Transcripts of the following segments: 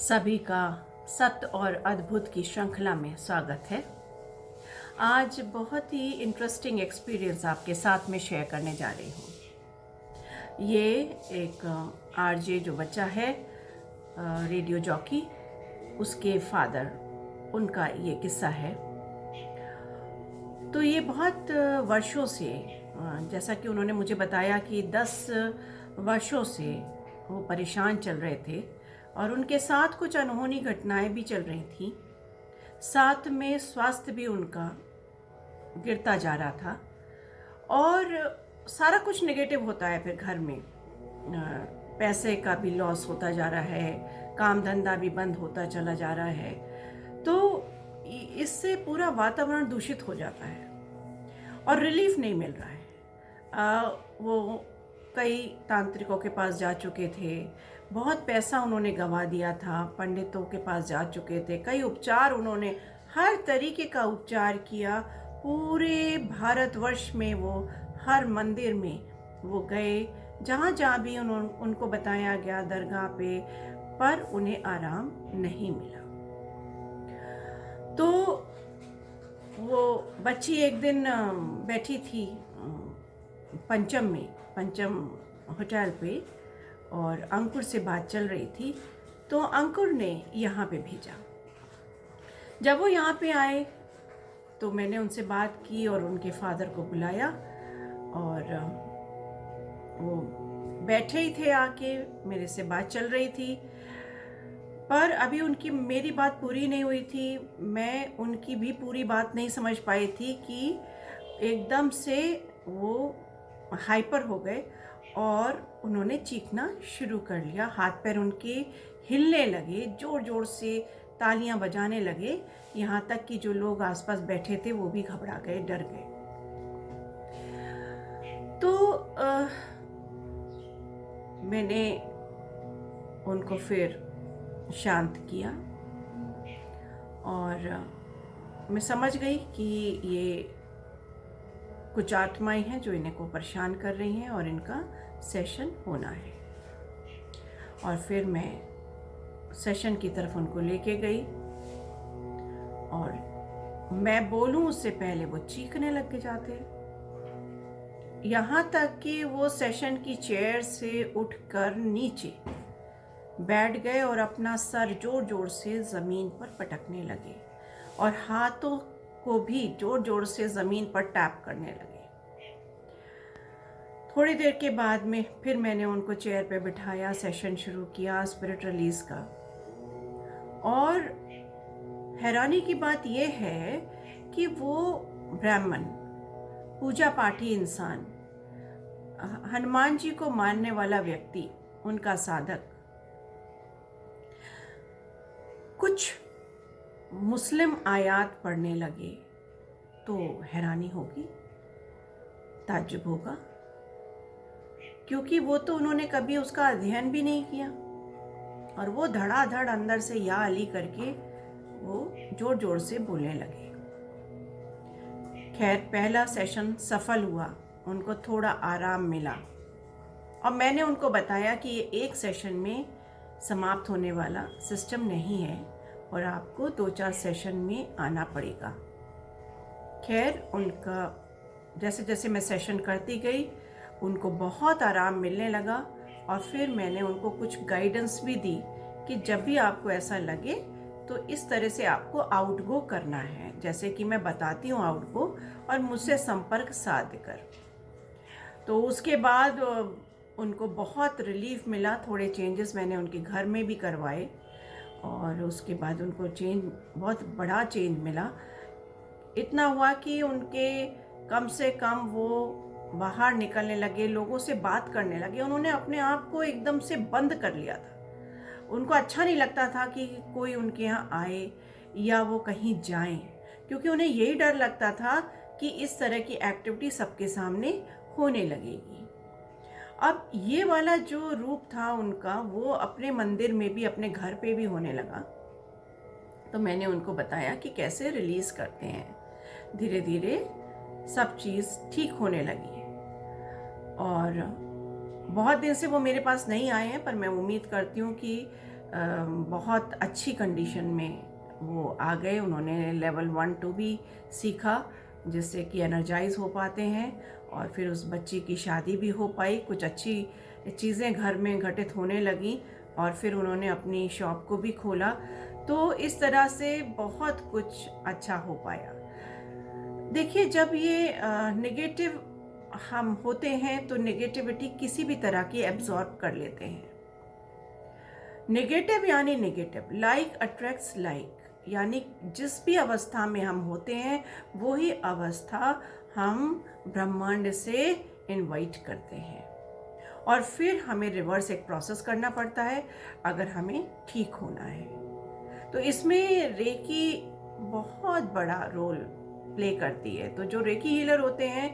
सभी का सत्य और अद्भुत की श्रृंखला में स्वागत है। आज बहुत ही इंटरेस्टिंग एक्सपीरियंस आपके साथ में शेयर करने जा रही हूँ। ये एक आरजे जो बच्चा है, रेडियो जॉकी, उसके फादर, उनका ये किस्सा है। तो ये बहुत वर्षों से, जैसा कि उन्होंने मुझे बताया कि 10 वर्षों से वो परेशान चल रहे थे और उनके साथ कुछ अनहोनी घटनाएं भी चल रही थी। साथ में स्वास्थ्य भी उनका गिरता जा रहा था और सारा कुछ नेगेटिव होता है। फिर घर में पैसे का भी लॉस होता जा रहा है, काम धंधा भी बंद होता चला जा रहा है। तो इससे पूरा वातावरण दूषित हो जाता है और रिलीफ नहीं मिल रहा है। वो कई तांत्रिकों के पास जा चुके थे, बहुत पैसा उन्होंने गंवा दिया था, पंडितों के पास जा चुके थे, कई उपचार उन्होंने हर तरीके का उपचार किया। पूरे भारतवर्ष में वो हर मंदिर में वो गए, जहाँ जहाँ भी उनको बताया गया, दरगाह पे, पर उन्हें आराम नहीं मिला। तो वो बच्ची एक दिन बैठी थी पंचम होटल पे और अंकुर से बात चल रही थी। तो अंकुर ने यहाँ पे भेजा। जब वो यहाँ पे आए तो मैंने उनसे बात की और उनके फादर को बुलाया और वो बैठे ही थे, आके मेरे से बात चल रही थी, पर अभी उनकी मेरी बात पूरी नहीं हुई थी। मैं उनकी भी पूरी बात नहीं समझ पाई थी कि एकदम से वो हाइपर हो गए और उन्होंने चीखना शुरू कर लिया। हाथ पैर उनके हिलने लगे, जोर जोर से तालियां बजाने लगे, यहाँ तक कि जो लोग आसपास बैठे थे वो भी घबरा गए, डर गए। तो मैंने उनको फिर शांत किया और मैं समझ गई कि ये कुछ आत्माएं हैं जो इन्हें को परेशान कर रही हैं और इनका सेशन होना है। और फिर मैं सेशन की तरफ उनको लेके गई और मैं बोलूं उससे पहले वो चीखने लग के जाते, यहाँ तक कि वो सेशन की चेयर से उठकर नीचे बैठ गए और अपना सर जोर जोर से ज़मीन पर पटकने लगे और हाथों को भी जोर जोर से ज़मीन पर टैप करने लगे। थोड़ी देर के बाद में फिर मैंने उनको चेयर पे बिठाया, सेशन शुरू किया स्पिरिट रिलीज का। और हैरानी की बात यह है कि वो ब्राह्मण, पूजा पाठी इंसान, हनुमान जी को मानने वाला व्यक्ति, उनका साधक, कुछ मुस्लिम आयात पढ़ने लगे तो हैरानी होगी, ताज्जुब होगा, क्योंकि वो तो उन्होंने कभी उसका अध्ययन भी नहीं किया और वो धड़ाधड़ अंदर से या अली करके वो जोर जोर से बोलने लगे। खैर, पहला सेशन सफल हुआ, उनको थोड़ा आराम मिला और मैंने उनको बताया कि ये एक सेशन में समाप्त होने वाला सिस्टम नहीं है और आपको 2-4 सेशन में आना पड़ेगा। खैर, उनका जैसे जैसे मैं सेशन करती गई उनको बहुत आराम मिलने लगा और फिर मैंने उनको कुछ गाइडेंस भी दी कि जब भी आपको ऐसा लगे तो इस तरह से आपको आउटगो करना है, जैसे कि मैं बताती हूँ आउटगो, और मुझसे संपर्क साध कर। तो उसके बाद उनको बहुत रिलीफ मिला। थोड़े चेंजेस मैंने उनके घर में भी करवाए और उसके बाद उनको बहुत बड़ा चेंज मिला। इतना हुआ कि उनके कम से कम वो बाहर निकलने लगे, लोगों से बात करने लगे। उन्होंने अपने आप को एकदम से बंद कर लिया था। उनको अच्छा नहीं लगता था कि कोई उनके यहाँ आए या वो कहीं जाएं, क्योंकि उन्हें यही डर लगता था कि इस तरह की एक्टिविटी सबके सामने होने लगेगी। अब ये वाला जो रूप था उनका, वो अपने मंदिर में भी, अपने घर पे भी होने लगा। तो मैंने उनको बताया कि कैसे रिलीज करते हैं। धीरे धीरे सब चीज़ ठीक होने लगी और बहुत दिन से वो मेरे पास नहीं आए हैं, पर मैं उम्मीद करती हूँ कि बहुत अच्छी कंडीशन में वो आ गए। उन्होंने लेवल 1-2 भी सीखा, जिससे कि एनर्जाइज हो पाते हैं, और फिर उस बच्ची की शादी भी हो पाई, कुछ अच्छी चीज़ें घर में घटित होने लगीं, और फिर उन्होंने अपनी शॉप को भी खोला। तो इस तरह से बहुत कुछ अच्छा हो पाया। देखिए, जब ये नेगेटिव हम होते हैं तो नेगेटिविटी किसी भी तरह की एब्जॉर्ब कर लेते हैं। नेगेटिव यानी नेगेटिव, लाइक अट्रैक्ट्स लाइक, यानी जिस भी अवस्था में हम होते हैं वही अवस्था हम ब्रह्मांड से इनवाइट करते हैं, और फिर हमें रिवर्स एक प्रोसेस करना पड़ता है अगर हमें ठीक होना है। तो इसमें रेकी बहुत बड़ा रोल प्ले करती है। तो जो रेकी हीलर होते हैं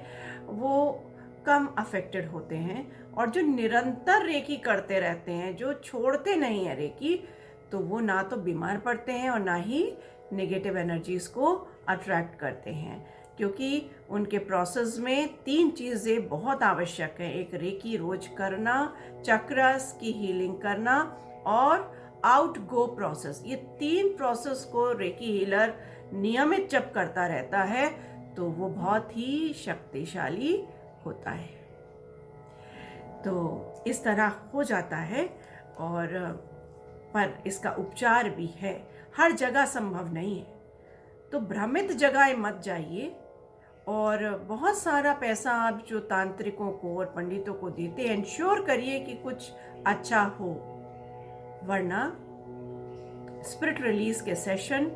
वो कम अफेक्टेड होते हैं, और जो निरंतर रेकी करते रहते हैं, जो छोड़ते नहीं है रेकी, तो वो ना तो बीमार पड़ते हैं और ना ही नेगेटिव एनर्जीज को अट्रैक्ट करते हैं, क्योंकि उनके प्रोसेस में 3 चीज़ें बहुत आवश्यक हैं। एक रेकी रोज करना, चक्रस की हीलिंग करना, और आउट गो प्रोसेस। ये 3 प्रोसेस को रेकी हीलर नियमित जब करता रहता है तो वो बहुत ही शक्तिशाली होता है। तो इस तरह हो जाता है, और पर इसका उपचार भी है, हर जगह संभव नहीं है। तो भ्रमित जगह मत जाइए, और बहुत सारा पैसा आप जो तांत्रिकों को और पंडितों को देते हैं, इंश्योर करिए कि कुछ अच्छा हो, वरना स्पिरिट रिलीज के सेशन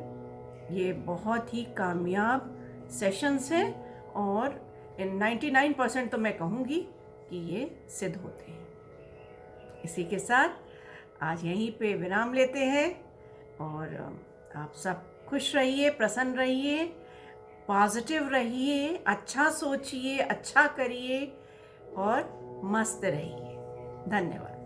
ये बहुत ही कामयाब सेशंस हैं, और इन 99% तो मैं कहूँगी कि ये सिद्ध होते हैं। इसी के साथ आज यहीं पे विराम लेते हैं, और आप सब खुश रहिए, प्रसन्न रहिए, पॉजिटिव रहिए, अच्छा सोचिए, अच्छा करिए और मस्त रहिए। धन्यवाद।